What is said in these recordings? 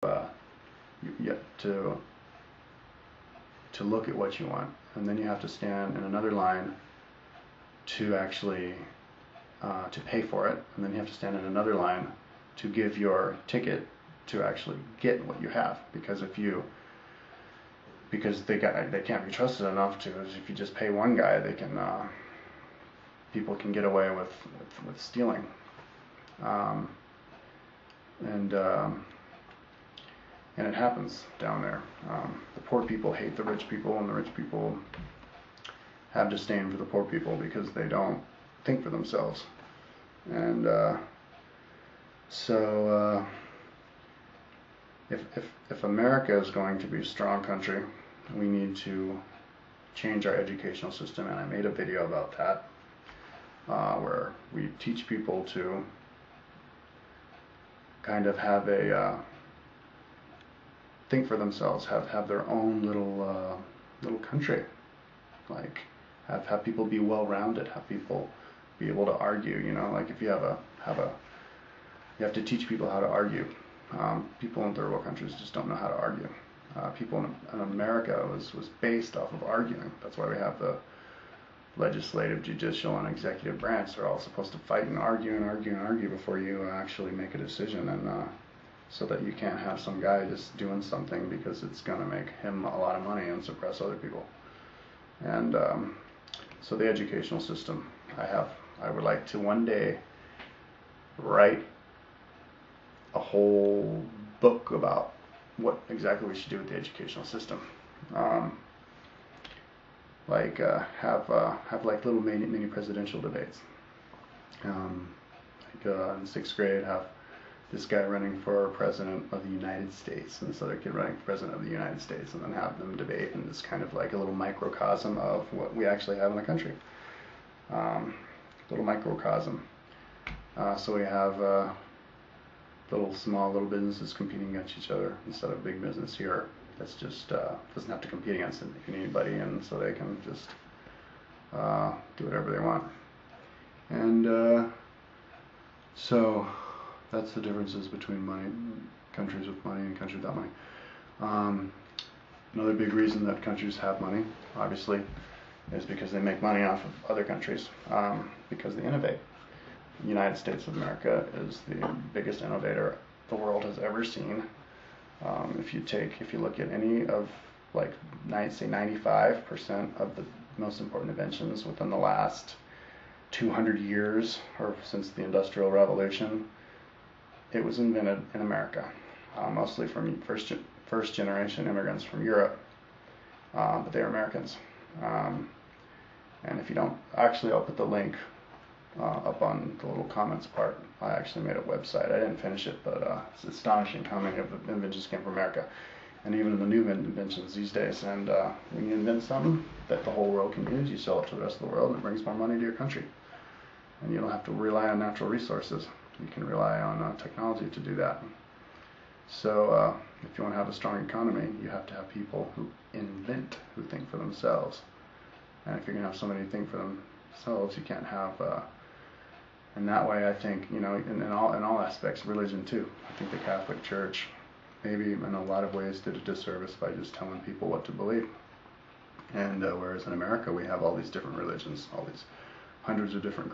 you have to look at what you want, and then you have to stand in another line to actually to pay for it, and then you have to stand in another line to give your ticket to actually get what you have, because they can't be trusted enough to. If you just pay one guy, people can get away with stealing, and it happens down there. The poor people hate the rich people, and the rich people have disdain for the poor people because they don't think for themselves. And so if America is going to be a strong country, we need to change our educational system, and I made a video about that, where we teach people to kind of have a think for themselves, have their own little country, like have people be well-rounded, have people be able to argue. Like if you you have to teach people how to argue. People in third world countries just don't know how to argue. People in America was based off of arguing. That's why we have the legislative, judicial, and executive branch. They're all supposed to fight and argue and argue and argue before you actually make a decision, and so that you can't have some guy just doing something because it's going to make him a lot of money and suppress other people. And so the educational system, I would like to one day write a whole book about what exactly we should do with the educational system. Have like little mini presidential debates. In 6th grade, have this guy running for president of the United States and this other kid running for president of the United States, and then have them debate, and it's kind of like a little microcosm of what we actually have in the country. Little microcosm. So we have small little businesses competing against each other instead of big business here that's just doesn't have to compete against anybody, and so they can just do whatever they want. And so that's the differences between countries with money and countries without money. Another big reason that countries have money, obviously, is because they make money off of other countries, because they innovate. The United States of America is the biggest innovator the world has ever seen. If you look at any of, like, say 95% of the most important inventions within the last 200 years, or since the Industrial Revolution, it was invented in America, mostly from first generation immigrants from Europe, but they're Americans. And if you don't, actually, I'll put the link up on the little comments part. I actually made a website. I didn't finish it, but it's astonishing how many of the inventions came from America, and even the new inventions these days. And when you invent something that the whole world can use, you sell it to the rest of the world, and it brings more money to your country. And you don't have to rely on natural resources. You can rely on technology to do that. So if you want to have a strong economy, you have to have people who invent, who think for themselves. And if you're going to have somebody think for themselves, you can't have and that way, I think, in all aspects, religion too. I think the Catholic Church, maybe in a lot of ways, did a disservice by just telling people what to believe. And whereas in America, we have all these different religions, all these hundreds of different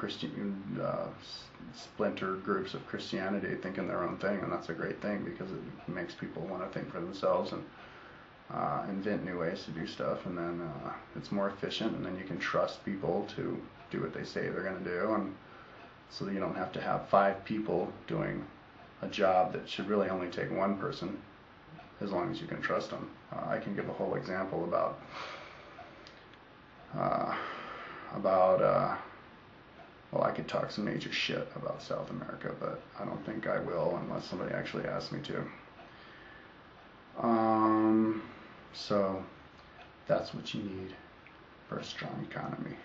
splinter groups of Christianity thinking their own thing, and that's a great thing because it makes people want to think for themselves and invent new ways to do stuff, and then it's more efficient, and then you can trust people to do what they say they're going to do, and so that you don't have to have 5 people doing a job that should really only take one person, as long as you can trust them. I can give a whole example about well, I could talk some major shit about South America, but I don't think I will unless somebody actually asks me to. So that's what you need for a strong economy.